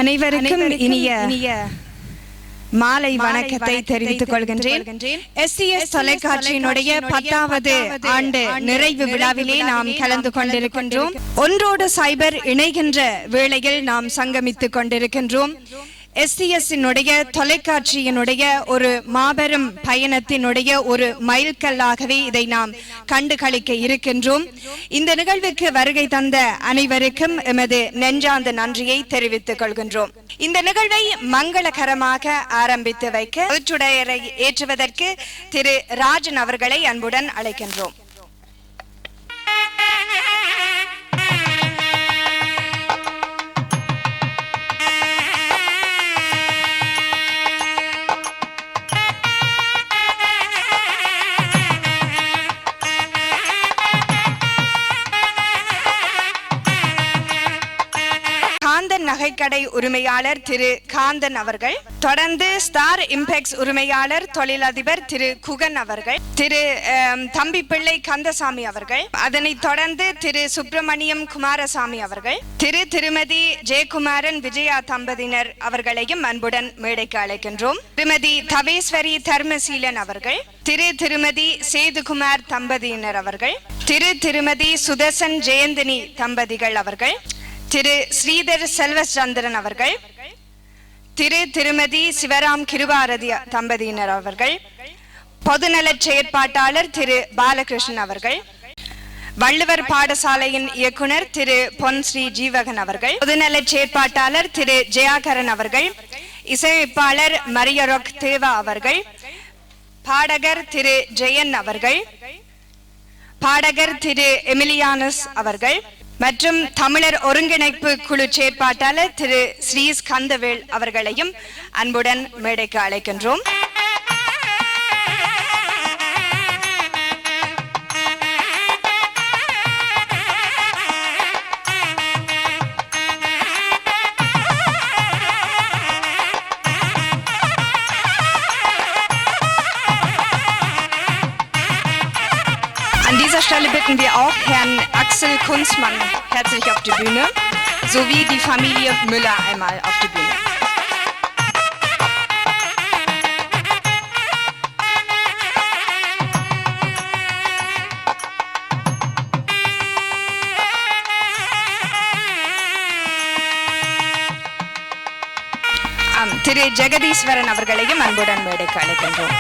அனைவருக்கும் இனிய மாலை வணக்கத்தை தெரிவித்துக் கொள்கின்றேன். SCS தொலைக்காட்சியினுடைய 10வது ஆண்டு நிறைவு விழாவிலே நாம் கலந்து கொண்டிருக்கின்றோம். ஒன்றோடு சைபர் இணைகின்ற வேளையில் நாம் சங்கமித்துக் கொண்டிருக்கின்றோம். SCS தொலைக்காட்சியினுடைய ஒரு மாபெரும் பயணத்தினுடைய ஒரு மைல்கல்லாகவே இதை நாம் கண்டு களிக்க இருக்கின்றோம். இந்த நிகழ்வுக்கு வருகை தந்த அனைவருக்கும் எமது நெஞ்சார்ந்த நன்றியை தெரிவித்துக் கொள்கின்றோம். இந்த நிகழ்வை மங்களகரமாக ஆரம்பித்து வைக்க பொதுச்சுடரை ஏற்றுவதற்கு திரு ராஜன் அவர்களை அன்புடன் அழைக்கின்றோம். நகைக்கடை உரிமையாளர் திரு காந்தன் அவர்கள், தொடர்ந்து ஸ்டார் இம்பெக்ஸ் உரிமையாளர் தொழிலதிபர் திரு குகன் அவர்கள், திரு தம்பி பிள்ளை கந்தசாமி அவர்கள், அதனைத் தொடர்ந்து திரு சுப்பிரமணியம் குமாரசாமி அவர்கள், திருமதி ஜெயக்குமாரன் விஜயா தம்பதியினர் அவர்களையும் அன்புடன் மேடைக்கு அழைக்கின்றோம். திருமதி தவேஸ்வரி தர்மசீலன் அவர்கள், திருமதி சேதுகுமார் தம்பதியினர் அவர்கள், திருமதி சுதர்சன் ஜெயந்தினி தம்பதிகள் அவர்கள், திரு ஸ்ரீதர் செல்வச்சந்திரன் அவர்கள், திருமதி சிவராம் கிருபாரதி தம்பதியினர் அவர்கள், பொதுநல செயற்பாட்டாளர் திரு பாலகிருஷ்ணன் அவர்கள், வள்ளுவர் பாடசாலையின் இயக்குனர் திரு பொன் ஸ்ரீ ஜீவகன் அவர்கள், பொதுநல செயற்பாட்டாளர் திரு ஜெயாகரன் அவர்கள், இசையமைப்பாளர் மரியரொக் தேவா அவர்கள், பாடகர் திரு ஜெயன் அவர்கள், பாடகர் திரு எமிலியானஸ் அவர்கள் மற்றும் தமிழர் ஒருங்கிணைப்பு குழு செயற்பாட்டாளர் திரு ஸ்ரீ ஸ்கந்தவேல் அவர்களையும் அன்புடன் மேடைக்கு அழைக்கின்றோம். An dieser Stelle bitten wir auch Herrn Axel Kunzmann herzlich auf die Bühne, sowie die Familie Müller einmal auf die Bühne. திரு ஜெகதீஸ்வரன் அவர்களையும் அன்புடன் மேடைக்கு அழைக்கின்றோம்.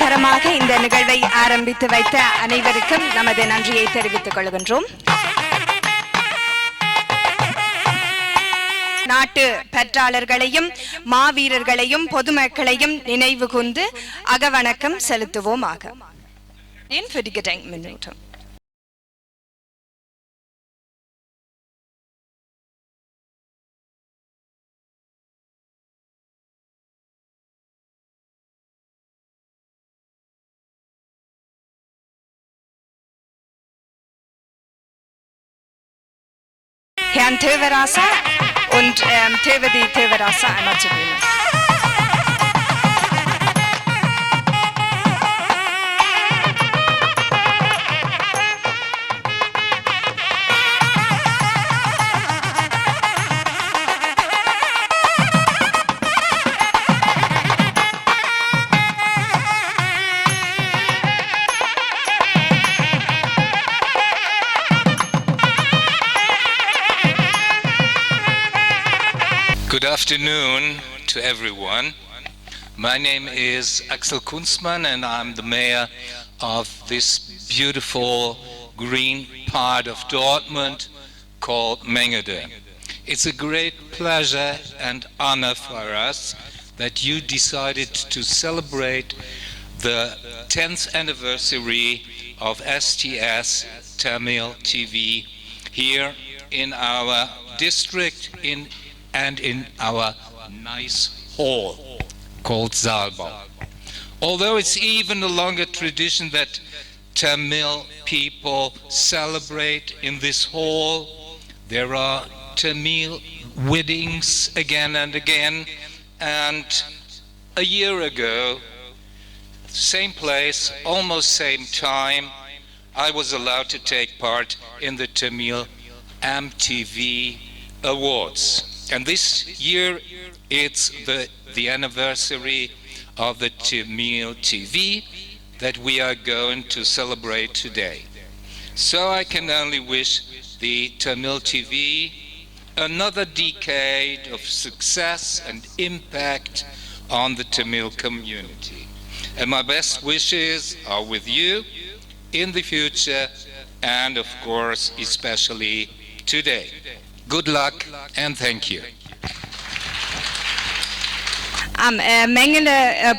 தரமாக இந்த நிகழ்வை ஆரம்பித்து வைத்த அனைவருக்கும் நமது நன்றியை தெரிவித்துக் கொள்கின்றோம். நாட்டு பற்றாளர்களையும் மாவீரர்களையும் பொதுமக்களையும் நினைவு கூர்ந்து அகவணக்கம் செலுத்துவோமாக. Für die Gedenkminute. Herrn Tilverasa und Tilvedi Tilverasa einmal zur Bühne. Good afternoon to everyone. My name is Axel Kunstmann and I'm the mayor of this beautiful green part of Dortmund called Mengede. It's a great pleasure and honor for us that you decided to celebrate the 10th anniversary of STS Tamil TV here in our district and in our nice hall called Saalbau. Although it's even a longer tradition that Tamil people celebrate in this hall, there are Tamil weddings again and again, and a year ago, same place, almost same time, I was allowed to take part in the Tamil MTV Awards. And this year it's the anniversary of the Tamil TV that we are going to celebrate today. So I can only wish the Tamil TV another decade of success and impact on the Tamil community. And my best wishes are with you in the future and of course especially today. Good luck and thank you. மெங்கல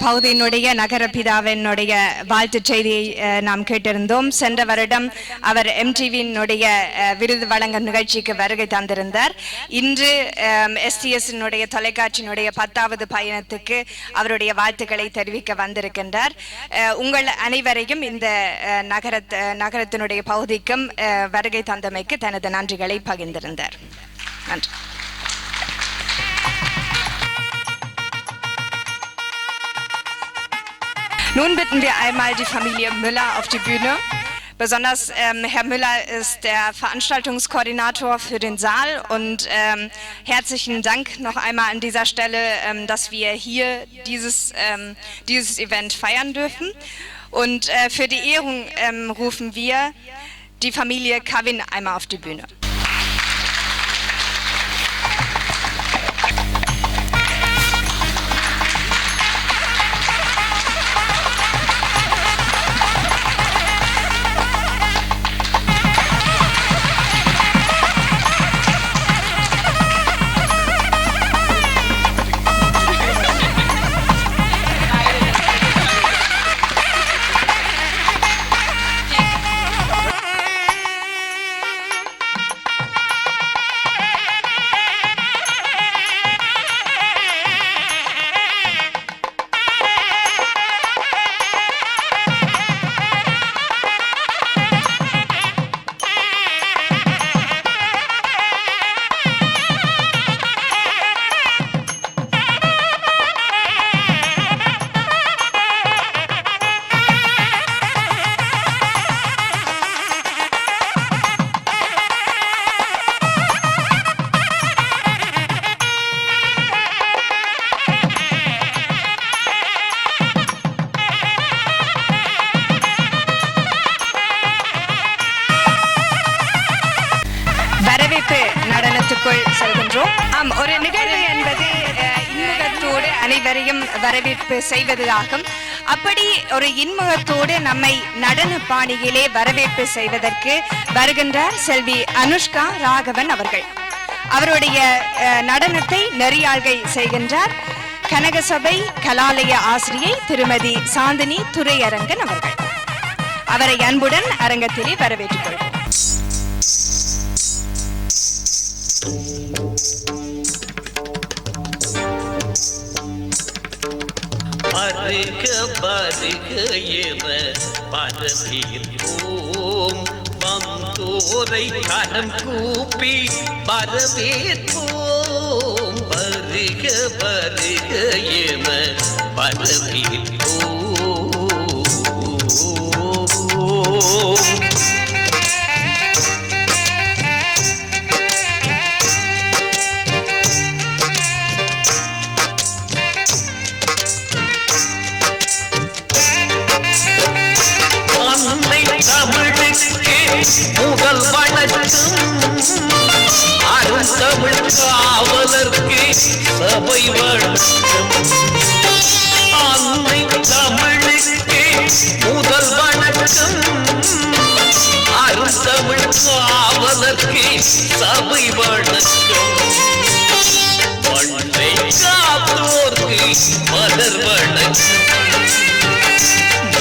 பகுதியினுடைய நகரபிதாவினுடைய வாழ்த்து செய்தியை நாம் கேட்டிருந்தோம். சென்ற வருடம் அவர் MTVயினுடைய விருது வழங்கும் நிகழ்ச்சிக்கு வருகை தந்திருந்தார். இன்று STSனுடைய தொலைக்காட்சியினுடைய 10வது பயணத்துக்கு அவருடைய வாழ்த்துக்களை தெரிவிக்க வந்திருக்கின்றார். உங்கள் அனைவரையும் இந்த நகரத்தினுடைய பகுதிக்கும் வருகை தந்தமைக்கு தனது நன்றிகளை பகிர்ந்திருந்தார். நன்றி. Nun bitten wir einmal die Familie Müller auf die Bühne. Besonders Herr Müller ist der Veranstaltungskoordinator für den Saal und herzlichen Dank noch einmal an dieser Stelle, dass wir hier dieses Event feiern dürfen. Und für die Ehrung rufen wir die Familie Kavin einmal auf die Bühne. அனைவரையும் வரவேற்பு செய்வது ஆகும். அப்படி ஒரு இன்முகத்தோடு நம்மை நடன பாணியிலே வரவேற்பு செய்வதற்கு வருகின்றார் செல்வி அனுஷ்கா ராகவன் அவர்கள். அவருடைய நடனத்தை நெறியாள்கை செய்கின்றார் கனகசபை கலாலய ஆசிரியை திருமதி சாந்தினி துரையரங்கன் அவர்கள். அவரை அன்புடன் அரங்கத்திலே வரவேற்றுக் கொள்வோம். பருக பருக என வரவேற்போம், வந்தோரை கரம் கூப்பி வரவேற்போம். பருக பருக என வரவேற்போம். முதல் வணக்கம் அருந்தமிழ் காவலர்க்கு சபை வணக்கம். அன்னை தமிழுக்கு முதல் வணக்கம் அருந்தமிழ் காவலர்க்கு சபை வணக்கம். மண்ணை காத்தோர்க்கு மலர் வணக்கம்.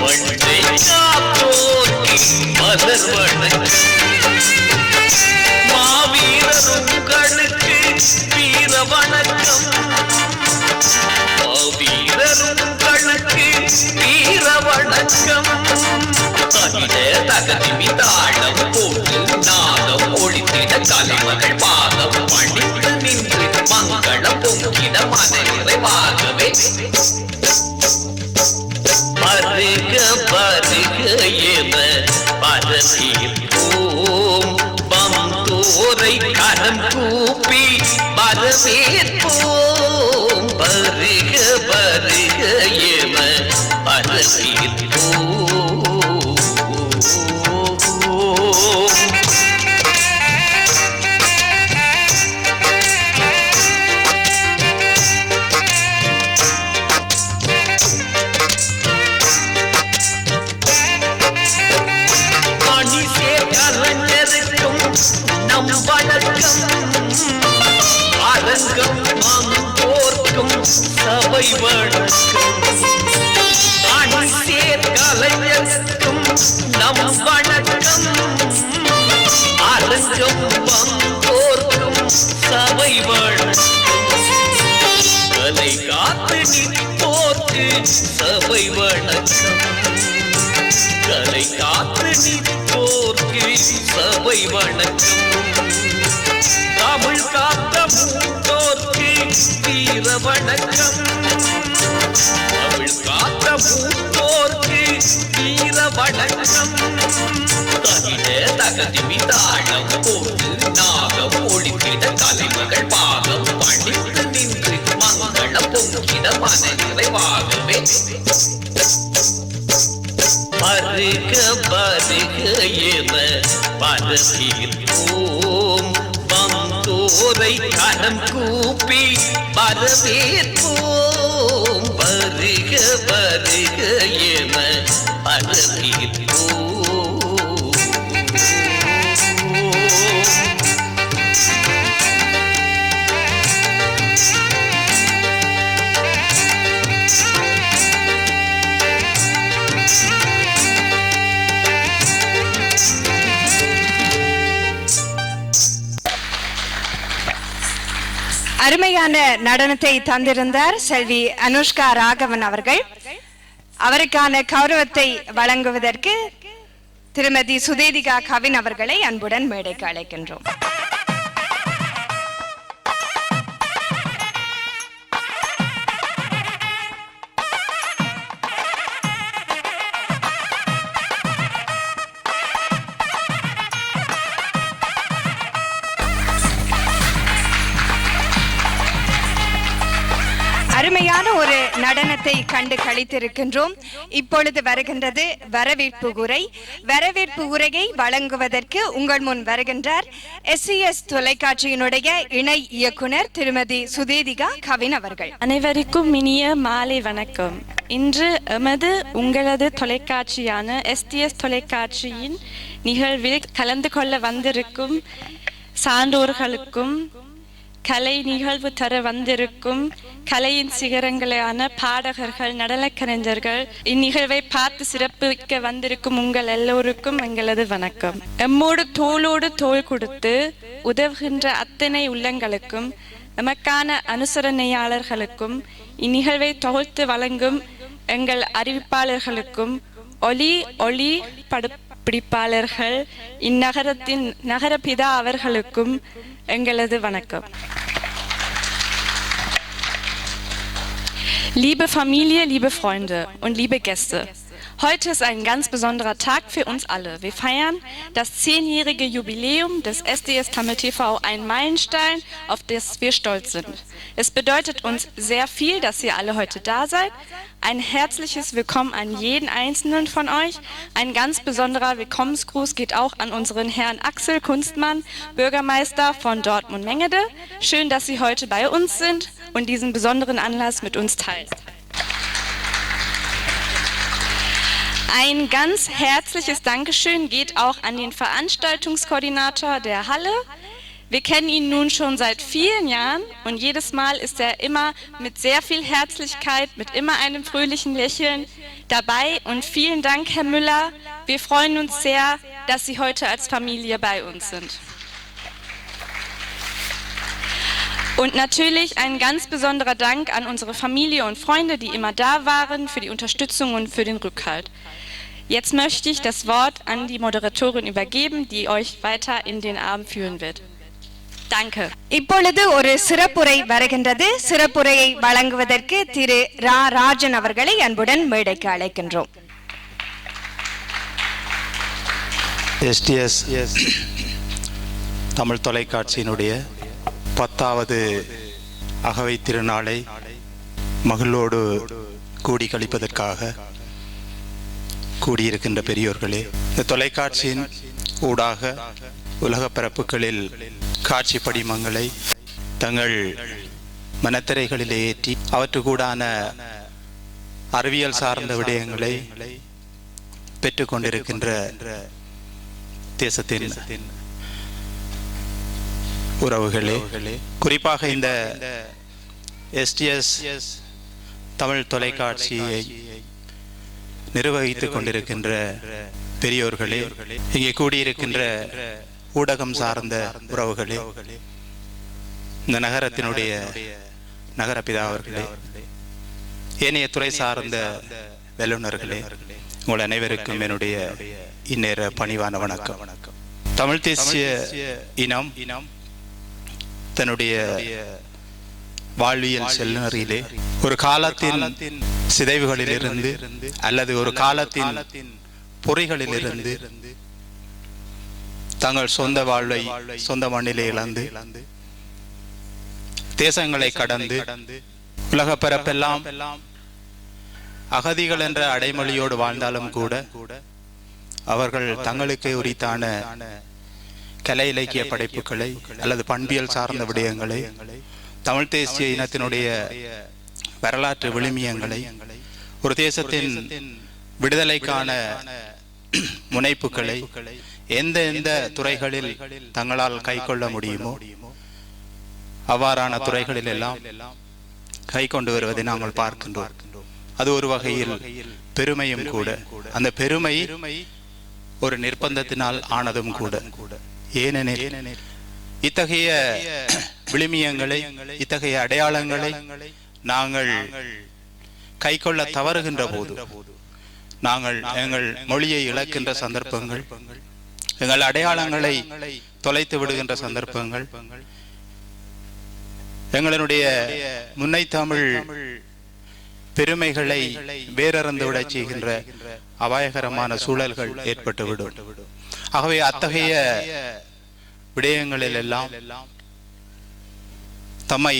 மண்ணை காத்தோர்க்கு மலர் வணக்கம். மாவீரர் உங்களுக்கு வீர வணக்கம். மாவீரர் உங்களுக்கு வீர வணக்கம். தகிட தகதிமி தாளம் போட்டு நாதம் ஒழித்திட கலைமகள் பாதம் பணித்து நின்று மங்களம் பொங்கிட மனநிறைவாகவே. பருக பருக என வரவேற்போம், வந்தோரை கரம் கூப்பி வரவேற்போம். பருக பருக என வரவேற்போம். அரங்கம் அங்கோர்க்கும் சபை வணக்கம். அணிசேர் கலைஞர்க்கும் நம் வணக்கம். அரங்கம் அங்கோர்க்கும் சபை வணக்கம். கலை காத்து நிற்போர்க்கு சபை வணக்கம். கலை காத்து நிற்போர்க்கு சபை வணக்கம். தமிழ் காத்த மூத்தோர்க்கு வீர வணக்கம். தமிழ் காத்த மூத்தோர்க்கு வீர வணக்கம். தகிட தகதிமி தாளம் போட்டு நாகம் ஒழித்திட கலைமகள் பாகம் பணித்து நின்று மங்களம் பொங்கிட மனநிறைவாகவே. பருக பருக என வரவேற்போம், வந்தோரை கரம் கூப்பி வரவேற்போம். பருக பருக என வரவேற்போம். அருமையான நடனத்தை தந்திருந்தார் செல்வி அனுஷ்கா ராகவன் அவர்கள். அவருக்கான கௌரவத்தை வழங்குவதற்கு திருமதி சுதேதிகா கவின் அவர்களை அன்புடன் மேடைக்கு அழைக்கின்றோம். அருமையான ஒரு நடனத்தை கண்டு களித்திருக்கின்றோம். இப்பொழுது வருகின்றது வரவேற்பு உரை. வரவேற்பு உரையை வழங்குவதற்கு உங்கள் முன் வருகின்றார் SCS தொலைக்காட்சியினுடைய இணை இயக்குனர் திருமதி சுதேதிகா கவின் அவர்கள். அனைவருக்கும் இனிய மாலை வணக்கம். இன்று எமது உங்களது தொலைக்காட்சியான STS தொலைக்காட்சியின் நிகழ்வில் கலந்து கொள்ள வந்திருக்கும் சான்றோர்களுக்கும் கலை நிகழ்வு தர வந்திருக்கும் கலையின் சிகரங்களான பாடகர்கள், நடனக்கலைஞர்கள், இந்நிகழ்வை பார்த்து சிறப்பிக்க வந்திருக்கும் உங்கள் எல்லோருக்கும் எங்களது வணக்கம். எம்மோடு தோளோடு தோள் கொடுத்து உதவுகின்ற அத்தனை உள்ளங்களுக்கும், எமக்கான அனுசரணையாளர்களுக்கும், இந்நிகழ்வை தொகுத்து வழங்கும் எங்கள் அறிவிப்பாளர்களுக்கும், ஒளி படப்பிடிப்பாளர்கள், இந்நகரத்தின் நகரபிதா அவர்களுக்கும் எங்களது வணக்கம். Liebe Familie, liebe Freunde und liebe Gäste, heute ist ein ganz besonderer Tag für uns alle. Wir feiern das 10-jährige Jubiläum des SDS Tamil TV, ein Meilenstein, auf das wir stolz sind. Es bedeutet uns sehr viel, dass ihr alle heute da seid. Ein herzliches Willkommen an jeden Einzelnen von euch. Ein ganz besonderer Willkommensgruß geht auch an unseren Herrn Axel Kunstmann, Bürgermeister von Dortmund-Mengede. Schön, dass Sie heute bei uns sind und diesen besonderen Anlass mit uns teilt. Ein ganz herzliches Dankeschön geht auch an den Veranstaltungskoordinator der Halle. Wir kennen ihn nun schon seit vielen Jahren und jedes Mal ist er immer mit sehr viel Herzlichkeit, mit immer einem fröhlichen Lächeln dabei. Und vielen Dank, Herr Müller. Wir freuen uns sehr, dass Sie heute als Familie bei uns sind. Und natürlich ein ganz besonderer Dank an unsere Familie und Freunde, die immer da waren, für die Unterstützung und für den Rückhalt. Jetzt möchte ich das Wort an die Moderatorin übergeben, die euch weiter in den Abend führen wird. Danke. இப்பொழுது ஒரு சிறப்புரை வருகின்றது. சிறப்புரையை வழங்குவதற்கு திரு ராஜன் அவர்களை அன்புடன் மேடைக்கு அழைக்கின்றோம். STS Tamil தொலைக்காட்சியினுடைய 10வது அகவை திருநாளை மகளோடு கூடி கழிப்பதற்காக கூடியிருக்கின்ற பெரியோர்களே, இந்த தொலைக்காட்சியின் ஊடாக உலக பரப்புகளில் காட்சி படிமங்களை தங்கள் மனத்திரைகளிலே ஏற்றி அவற்றுக்கூடான அறிவியல் சார்ந்த விடயங்களை பெற்றுக்கொண்டிருக்கின்ற தேசத்தின் உறவுகளே, குறிப்பாக இந்த STS தமிழ் தொலைக்காட்சியை நிர்வகித்துக் கொண்டிருக்கின்ற பெரியோர்களே, இங்கே கூடியிருக்கின்ற ஊடகம் சார்ந்த உறவுகளே, இந்த நகரத்தினுடைய நகரபிதா அவர்களே, ஏனைய துறை சார்ந்த வல்லுநர்களே, உங்கள் அனைவருக்கும் என்னுடைய இந்நேர பணிவான வணக்கம். தமிழ் தேசிய இனம் தன்னுடைய வாழ்வியல் செல்லுநரிலே ஒரு காலத்தின் சிதைவுகளிலிருந்து அல்லது ஒரு காலத்தின் பொறிகளிலிருந்து தங்கள் சொந்த வாழ்வை சொந்த மண்ணிலே இழந்து தேசங்களை கடந்து உலக பரப்பெல்லாம் அகதிகள் என்ற அடைமொழியோடு வாழ்ந்தாலும் கூட அவர்கள் தங்களுக்கு உரித்தான கலை இலக்கிய படைப்புகளை அல்லது பண்பியல் சார்ந்த விடயங்களை, தமிழ் தேசிய இனத்தினுடைய வரலாற்று விழுமியங்களை, ஒரு தேசத்தின் விடுதலைக்கான முனைப்புகளை எந்த துறைகளில் தங்களால் கை கொள்ள முடியுமோ அவ்வாறான துறைகளில் எல்லாம் கை கொண்டு வருவதை நாங்கள் பார்க்கின்றோம். அது ஒரு வகையில் பெருமையும் கூட. அந்த பெருமை ஒரு நிர்பந்தத்தினால் ஆனதும் கூட. ஏனெனில் இத்தகைய விழுமியங்களை, இத்தகைய அடையாளங்களை நாங்கள் கை கொள்ள தவறுகின்ற போது, நாங்கள் எங்கள் மொழியை இழக்கின்ற சந்தர்ப்பங்கள், எங்கள் அடையாளங்களை தொலைத்து விடுகின்ற சந்தர்ப்பங்கள், எங்களுடைய முன்னை தமிழ் பெருமைகளை வேறறந்து விட செய்கின்ற அபாயகரமான சூழல்கள் ஏற்பட்டுவிடும். ஆகவே அத்தகைய விடயங்களில் எல்லாம் தம்மை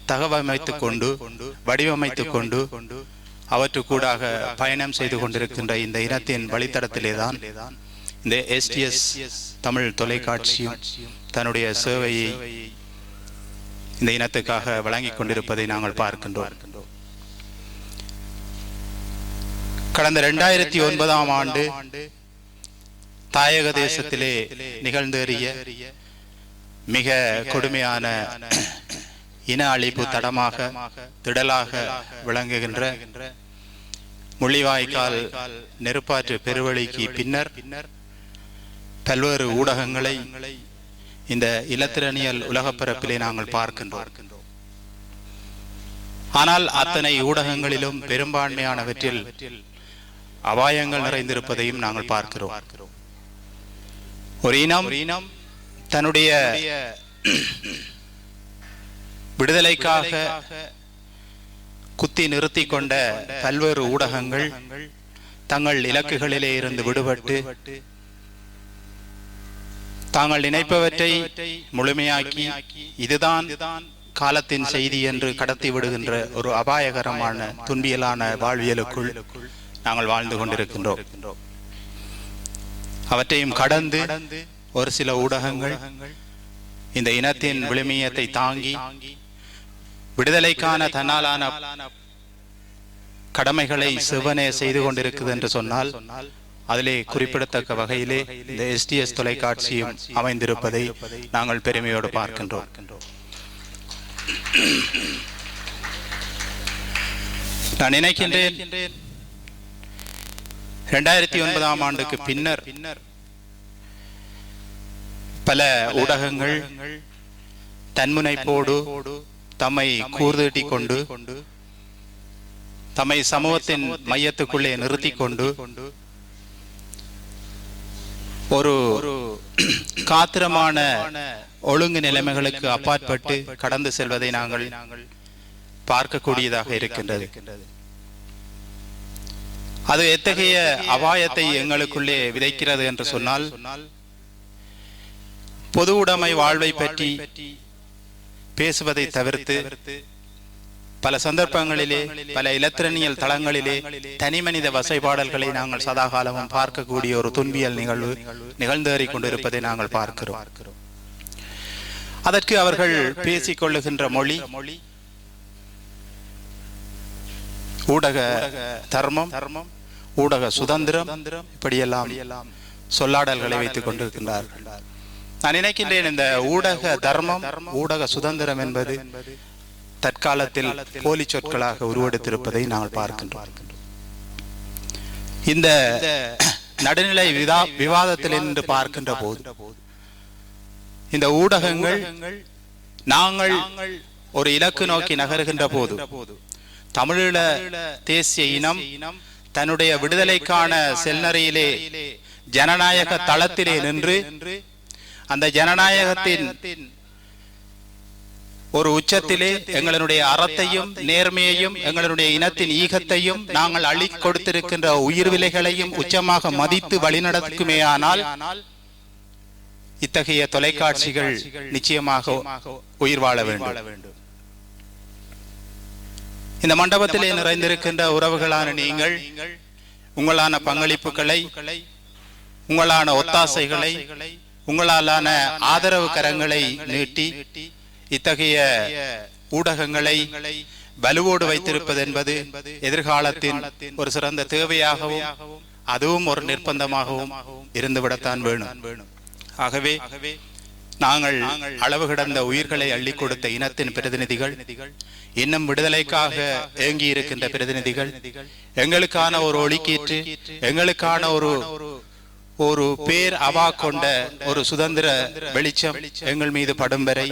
தகவமைத்துக் கொண்டு வடிவமைத்துக் கொண்டு அவற்றுக்கூடாக பயணம் செய்து கொண்டிருக்கின்ற இந்த இனத்தின் வழித்தடத்திலேதான் இந்த STS தமிழ் தொலைக்காட்சியும் தன்னுடைய சேவையை இந்த இனத்துக்காக வழங்கிக் கொண்டிருப்பதை நாங்கள் பார்க்கின்றோம். கடந்த 2009ஆம் ஆண்டு தாயக தேசத்திலே நிகழ்ந்தேறிய மிக கொடுமையான இன அழிப்பு தடமாக திடலாக விளங்குகின்ற முள்ளிவாய்க்கால் நெருப்பாற்று பெருவழிக்கு பின்னர் பல்வேறு ஊடகங்களை இந்த இலத்திரனியல் உலகப்பரப்பிலே நாங்கள் பார்க்கின்றோம். ஆனால் அத்தனை ஊடகங்களிலும் பெரும்பான்மையானவற்றில் அபாயங்கள் நிறைந்திருப்பதையும் நாங்கள் பார்க்கிறோம். ஒரு இனம் தன்னுடைய விடுதலைக்காக குத்தி நிறுத்தி கொண்ட பல்வேறு ஊடகங்கள் தங்கள் இலக்குகளிலே இருந்து விடுபட்டு தாங்கள் நினைப்பவற்றை முழுமையாக்கி இதுதான் காலத்தின் செய்தி என்று கடத்தி விடுகின்ற ஒரு அபாயகரமான துன்பியலான வாழ்வியலுக்குள் நாங்கள் வாழ்ந்து கொண்டிருக்கின்றோம். அவற்றையும் கடந்து ஒரு சில ஊடகங்கள் இந்த இனத்தின் விழுமியத்தை தாங்கி விடுதலைக்கான தன்னாலான கடமைகளை சிவனே செய்து கொண்டிருக்குது என்று சொன்னால் அதிலே குறிப்பிடத்தக்க வகையிலே இந்த STS தொலைக்காட்சியும் அமைந்திருப்பதை நாங்கள் பெருமையோடு பார்க்கின்றோம். நான் நினைக்கின்றேன் 2009ஆம் ஆண்டுக்கு பின்னர் பல ஊடகங்கள் தன்முனைப்போடு தம்மை கூர்தீட்டி கொண்டு தம்மை சமூகத்தின் மையத்துக்குள்ளே நிறுத்தி கொண்டு ஒரு காத்திரமான ஒழுங்கு நிலைமைகளுக்கு அப்பாற்பட்டு கடந்து செல்வதை நாங்கள் பார்க்கக்கூடியதாக இருக்கின்றது. அது எத்தகைய அபாயத்தை எங்களுக்குள்ளே விதைக்கிறது என்று சொன்னால், பொது உடைமை வாழ்வை பற்றி பேசுவதை தவிர்த்து பல சந்தர்ப்பங்களிலே பல இலத்திரனியல் தளங்களிலே தனி மனித வசைபாடல்களை நாங்கள் சதாகாலமும் பார்க்கக்கூடிய ஒரு துன்பியல் நிகழ்வு நிகழ்ந்தேறிக் கொண்டிருப்பதை நாங்கள் பார்க்கிறோம். அதற்கு அவர்கள் பேசிக் கொள்ளுகின்ற மொழி ஊடக தர்மம், ஊடக சுதந்திரம், இப்படியெல்லாம் சொல்லாடல்களை வைத்துக் கொண்டிருக்கின்றார்கள். நான் நினைக்கின்றேன் இந்த ஊடக தர்மம், ஊடக சுதந்திரம் என்பது தற்காலத்தில் போலி சொற்களாக உருவெடுத்திருப்பதை நாங்கள் பார்க்கின்றோம். இந்த நடுநிலை விவாதத்தில் என்று பார்க்கின்ற போது இந்த ஊடகங்கள் நாங்கள் ஒரு இலக்கு நோக்கி நகருகின்ற போது தமிழீழ தேசிய இனம் தன்னுடைய விடுதலைக்கான செல்நறையிலே ஜனநாயக தளத்திலே நின்று அந்த ஜனநாயகத்தின் ஒரு உச்சத்திலே எங்களுடைய அறத்தையும் நேர்மையையும் எங்களுடைய இனத்தின் ஈகத்தையும் நாங்கள் அள்ளி கொடுத்திருக்கின்ற உயிர் விலைகளையும் உச்சமாக மதித்து வழிநடக்குமேயானால் இத்தகைய தொலைக்காட்சிகள் நிச்சயமாக உயிர் வாழ வேண்டும். இந்த மண்டபத்திலே நிறைந்திருக்கின்ற உறவுகளான நீங்கள் உங்களான பங்களிப்புகளை, உங்களான ஒத்தாசைகளை, உங்களாலான ஆதரவு கரங்களை நீட்டி இத்தகைய ஊடகங்களை வலுவோடு வைத்திருப்பது என்பது எதிர்காலத்தின் ஒரு சிறந்த தேவையாகவும் அதுவும் ஒரு நிர்பந்தமாகவும் இருந்துவிடத்தான் வேணும். ஆகவே நாங்கள் அளவு கடந்த உயிர்களை அள்ளி கொடுத்த இனத்தின் பிரதிநிதிகள், இன்னும் விடுதலைக்காக ஏங்கி இருக்கின்ற பிரதிநிதிகள், எங்களுக்கான ஒரு ஒளிக்கீற்று, எங்களுக்கான ஒரு பேர் அவா கொண்ட ஒரு சுதந்திர வெளிச்சம் எங்கள் மீது படும் வரை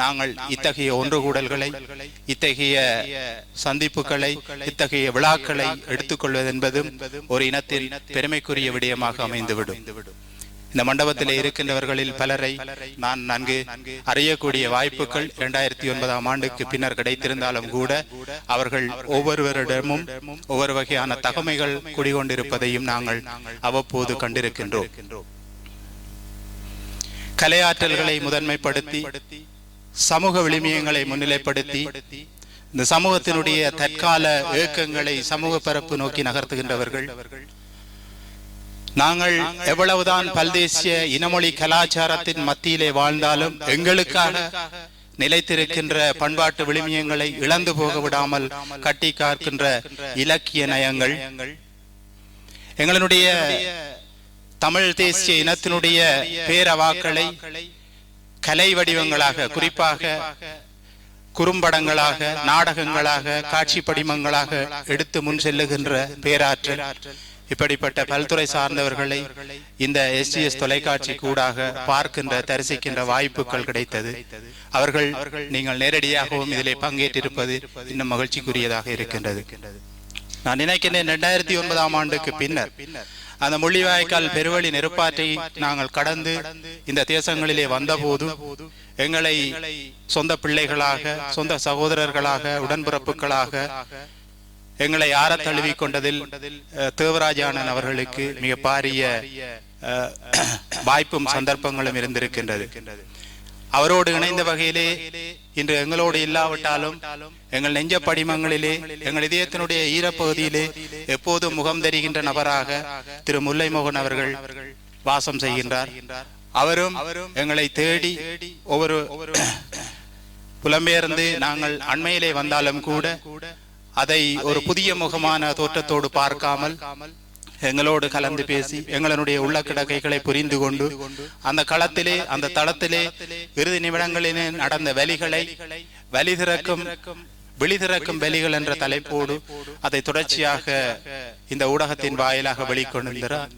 நாங்கள் இத்தகைய ஒன்றுகூடல்களை, இத்தகைய சந்திப்புகளை, இத்தகைய விழாக்களை எடுத்துக்கொள்வது என்பதும் ஒரு இனத்தில் பெருமைக்குரிய விடயமாக அமைந்துவிடும். இந்த மண்டபத்தில் இருக்கின்றவர்களில் பலரை நான் நன்கு அறியக்கூடிய வாய்ப்புகள் 2009ஆம் ஆண்டுக்கு பின்னர் கிடைத்திருந்தாலும் கூட அவர்கள் ஒவ்வொருவரிடமும் ஒவ்வொரு வகையான தகமைகள் குடிகொண்டிருப்பதையும் நாங்கள் அவ்வப்போது கண்டிருக்கின்றோம். கலையாற்றல்களை முதன்மைப்படுத்தி சமூக விழுமியங்களை முன்னிலைப்படுத்தி இந்த சமூகத்தினுடைய தற்கால இயக்கங்களை சமூக பரப்பு நோக்கி நகர்த்துகின்றவர்கள். நாங்கள் எவ்வளவுதான் பல்தேசிய இனமொழி கலாச்சாரத்தின் மத்தியிலே வாழ்ந்தாலும் எங்களுக்காக நிலைத்திருக்கின்ற பண்பாட்டு விழுமியங்களை இழந்து போக விடாமல் கட்டி காக்கின்ற இலக்கிய நயங்கள், எங்களுடைய தமிழ் தேசிய இனத்தினுடைய பேரவாக்களை கலை வடிவங்களாக, குறிப்பாக குறும்படங்களாக, நாடகங்களாக, காட்சி படிமங்களாக எடுத்து முன் செல்லுகின்ற பேராற்றல், இப்படிப்பட்ட பல்துறை சார்ந்தவர்களை இந்த SGS தொலைக்காட்சி கூடாக பார்க்கின்ற தரிசிக்கின்ற வாய்ப்புகள் கிடைத்தது. அவர்கள் நீங்கள் நேரடியாகவும் இதிலே பங்கேற்றிருப்பது இன்னும் மகிழ்ச்சிக்குரியதாக இருக்கின்றது. நான் நினைக்கிறேன் 2009ஆம் ஆண்டுக்கு பின்னர் அந்த முள்ளிவாய்க்கால் பெருவழி நெருப்பாற்றை நாங்கள் கடந்து இந்த தேசங்களிலே வந்தபோது எங்களை சொந்த பிள்ளைகளாக, சொந்த சகோதரர்களாக, உடன்பிறப்புகளாக எங்களை ஆற தழுவி கொண்டதில் தேவராஜானன் அவர்களுக்கு மிக பாரிய வாய்ப்பும் சந்தர்ப்பங்களும் இருந்திருக்கின்றது. அவரோடு இணைந்த வகையிலே இன்று எங்களோடு இல்லாவிட்டாலும் எங்கள் நெஞ்ச படிமங்களிலே, எங்கள் இதயத்தினுடைய ஈரப்பகுதியிலே எப்போதும் முகம் தெரிகின்ற நபராக திரு முல்லை மோகன் அவர்கள் வாசம் செய்கின்றார். அவரும் எங்களை தேடி ஒவ்வொரு புலம்பெயர்ந்து நாங்கள் அண்மையிலே வந்தாலும் கூட அதை ஒரு புதிய முகமான தோற்றத்தோடு பார்க்காமல் எங்களோடு கலந்து பேசி எங்களுடைய உள்ள கிடக்கைகளை புரிந்து கொண்டு அந்த களத்திலே, அந்த தளத்திலே இறுதி நிமிடங்களிலே நடந்த வலிகளை விழிதிறக்கும் வலிகள் என்ற தலைப்போடு அதை தொடர்ச்சியாக இந்த ஊடகத்தின் வாயிலாக வெளிக்கொண்டிருந்தார்.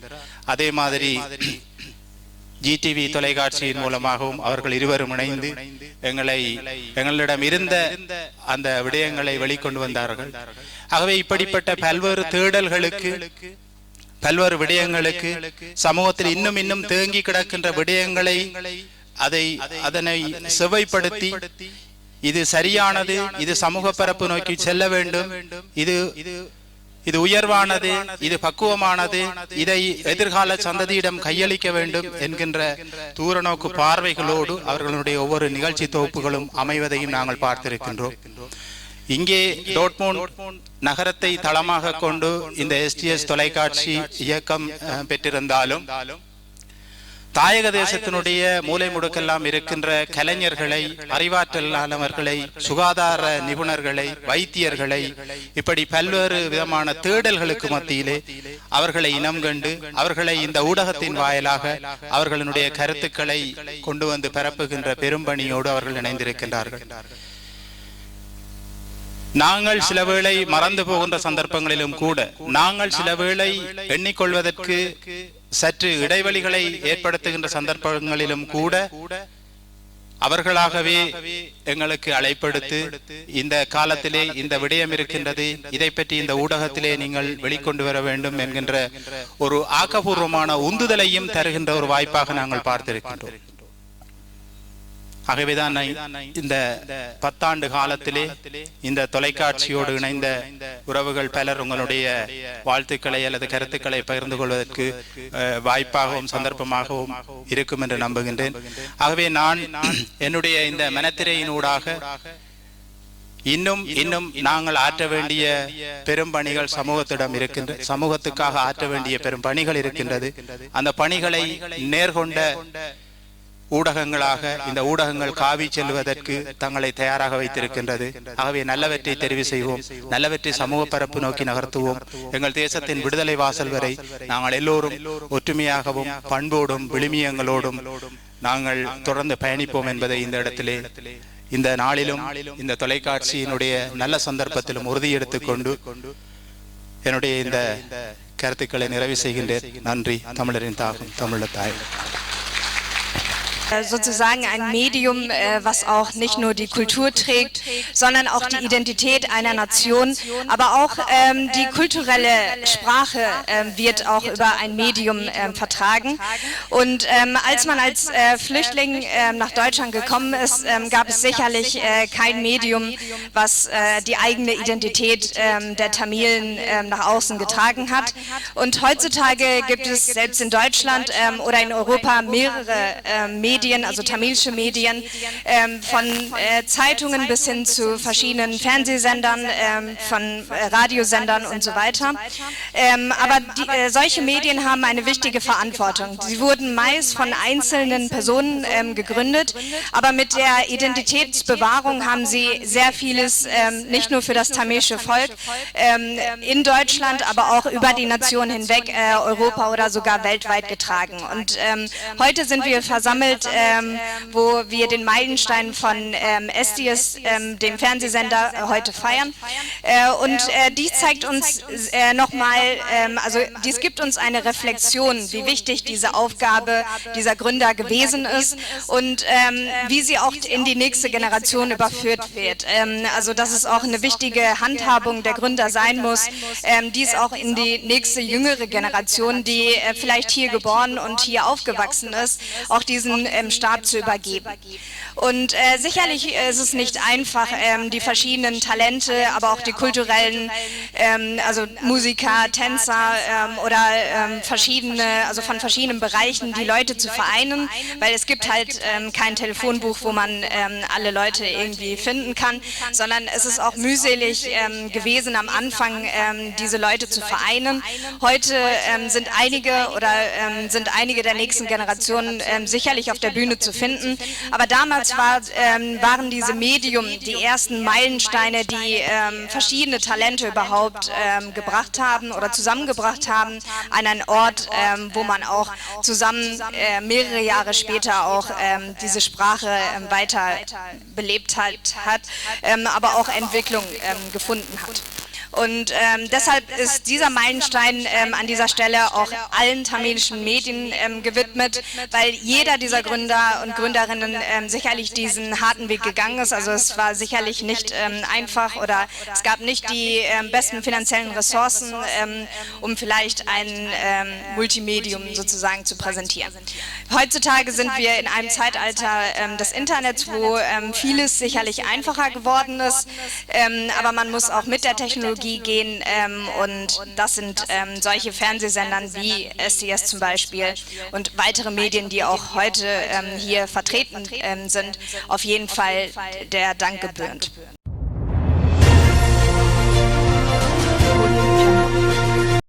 அதே மாதிரி GTV தொலைக்காட்சியின் மூலமாகவும் அவர்கள் இருவரும் இணைந்து எங்களிடம் இருந்த அந்த விடயங்களை வெளிக்கொண்டு வந்தார்கள். ஆகவே இப்படிப்பட்ட பல்வேறு தேடல்களுக்கு, பல்வேறு விடயங்களுக்கு, சமூகத்தில் இன்னும் தேங்கி கிடக்கின்ற விடயங்களை அதனை செவைப்படுத்தி இது சரியானது, இது சமூக பரப்பு நோக்கி செல்ல வேண்டும், இது உயர்வானது, இது பக்குவமானது, இதை எதிர்கால சந்ததியிடம் கையளிக்க வேண்டும் என்கின்ற தூரநோக்கு பார்வைகளோடு அவர்களுடைய ஒவ்வொரு நிகழ்ச்சி தொகுப்புகளும் அமைவதையும் நாங்கள் பார்த்திருக்கின்றோம். இங்கே டோட்மூண்ட் நகரத்தை தளமாக கொண்டு இந்த SGS தொலைக்காட்சி இயக்கம் பெற்றிருந்தாலும் தாயக தேசத்தினுடைய மூலை முடுக்கெல்லாம் இருக்கின்ற கலைஞர்களை, அறிவாற்றலானவர்களை, சுகாதார நிபுணர்களை, வைத்தியர்களை, இப்படி பல்வேறு விதமான தேடல்களுக்கு மத்தியிலே அவர்களை இனம் கண்டு அவர்களை இந்த ஊடகத்தின் வாயிலாக அவர்களுடைய கருத்துக்களை கொண்டு வந்து பரப்புகின்ற பெரும்பணியோடு அவர்கள் இணைந்திருக்கின்றார்கள். நாங்கள் சில வேளை மறந்து போகின்ற சந்தர்ப்பங்களிலும் கூட, நாங்கள் சில வேளை எண்ணிக்கொள்வதற்கு சற்று இடைவெளிகளை ஏற்படுத்துகின்ற சந்தர்ப்பங்களிலும் கூட அவர்களாகவே எங்களுக்கு அழைப்படுத்து இந்த காலத்திலே இந்த விடயம் இருக்கின்றது, இதை பற்றி இந்த ஊடகத்திலே நீங்கள் வெளிக்கொண்டு வர வேண்டும் என்கின்ற ஒரு ஆக்கப்பூர்வமான உந்துதலையும் தருகின்ற ஒரு வாய்ப்பாக நாங்கள் பார்த்திருக்கின்றோம். ஆகவேதான் இந்த 10 ஆண்டு காலத்திலே இந்த தொலைக்காட்சியோடு இணைந்த உறவுகள் பலர் உங்களுடைய வாழ்த்துக்களை அல்லது கருத்துக்களை பகிர்ந்து கொள்வதற்கு வாய்ப்பாகவும் சந்தர்ப்பமாகவும் இருக்கும் என்று நம்புகின்றேன். ஆகவே நான் என்னுடைய இந்த மனத்திரையினூடாக இன்னும் நாங்கள் ஆற்ற வேண்டிய பெரும் பணிகள் சமூகத்திடம் இருக்கின்ற, சமூகத்துக்காக ஆற்ற வேண்டிய பெரும் பணிகள் இருக்கின்றது. அந்த பணிகளை நேர்கொண்ட ஊடகங்களாக இந்த ஊடகங்கள் காவி செல்வதற்கு தங்களை தயாராக வைத்திருக்கின்றது. ஆகவே நல்லவற்றை தெரிவு செய்வோம், நல்லவற்றை சமூக பரப்பு நோக்கி நகர்த்துவோம். எங்கள் தேசத்தின் விடுதலை வாசல் வரை நாங்கள் எல்லோரும் ஒற்றுமையாகவும் பண்போடும் விழுமியங்களோடும் நாங்கள் தொடர்ந்து பயணிப்போம் என்பதை இந்த இடத்திலே, இந்த நாளிலும், இந்த தொலைக்காட்சியினுடைய நல்ல சந்தர்ப்பத்திலும் உறுதியெடுத்துக் கொண்டு என்னுடைய இந்த கருத்துக்களை நிறைவு செய்கின்றேன். நன்றி. தமிழரின் தாகம், தமிழர் தாய். Sozusagen ein Medium, was auch nicht nur die Kultur trägt, sondern auch die Identität einer Nation, aber auch die kulturelle Sprache wird auch über ein Medium vertragen. Und als man als Flüchtling nach Deutschland gekommen ist, gab es sicherlich kein Medium, was die eigene Identität der Tamilen nach außen getragen hat. Und heutzutage gibt es selbst in Deutschland oder in Europa mehrere Medien, Medien, also tamilische Medien, von Zeitungen bis hin zu verschiedenen Fernsehsendern, von Radiosendern und so weiter. Aber solche Medien haben eine wichtige Verantwortung. Sie wurden meist von einzelnen Personen gegründet, aber mit der Identitätsbewahrung haben sie sehr vieles, nicht nur für das tamilische Volk, in Deutschland, aber auch über die Nation hinweg, Europa oder sogar weltweit getragen. Und heute sind wir versammelt, wo wir den Meilenstein von SDS, dem Fernsehsender, heute feiern. Und dies zeigt uns nochmal, also dies gibt uns eine Reflexion, wie wichtig diese Aufgabe dieser Gründer gewesen ist und wie sie auch in die nächste Generation überführt wird. Also dass es auch eine wichtige Handhabung der Gründer sein muss, dies auch in die nächste jüngere Generation, die vielleicht hier geboren und hier aufgewachsen ist, auch diesen Stab zu übergeben. Und sicherlich ist es nicht einfach, die verschiedenen Talente, aber auch die kulturellen, also Musiker, Tänzer oder verschiedene, also von verschiedenen Bereichen die Leute zu vereinen, weil es gibt halt kein Telefonbuch, wo man alle Leute irgendwie finden kann, sondern es ist auch mühselig gewesen am Anfang, diese Leute zu vereinen. Heute sind einige der nächsten Generationen sicherlich auf der Bühne zu finden, aber damals waren diese Medium die ersten Meilensteine, die verschiedene Talente überhaupt gebracht haben oder zusammengebracht haben an einen Ort, wo man auch zusammen mehrere Jahre später auch diese Sprache weiter belebt hat, aber auch Entwicklung gefunden hat. Und deshalb ist dieser Meilenstein an dieser Stelle auch allen tamilischen Medien gewidmet, weil jeder dieser Gründer und Gründerinnen sicherlich diesen harten Weg gegangen ist. Also es war sicherlich nicht einfach oder es gab nicht die besten finanziellen Ressourcen, um vielleicht ein Multimedium sozusagen zu präsentieren. Heutzutage sind wir in einem Zeitalter des Internets, wo vieles sicherlich einfacher geworden ist, aber man muss auch mit der Technologie gehen und das sind solche Fernsehsendern wie SDS zum Beispiel und weitere Medien, die auch heute hier vertreten sind, auf jeden Fall der Dank gebührend.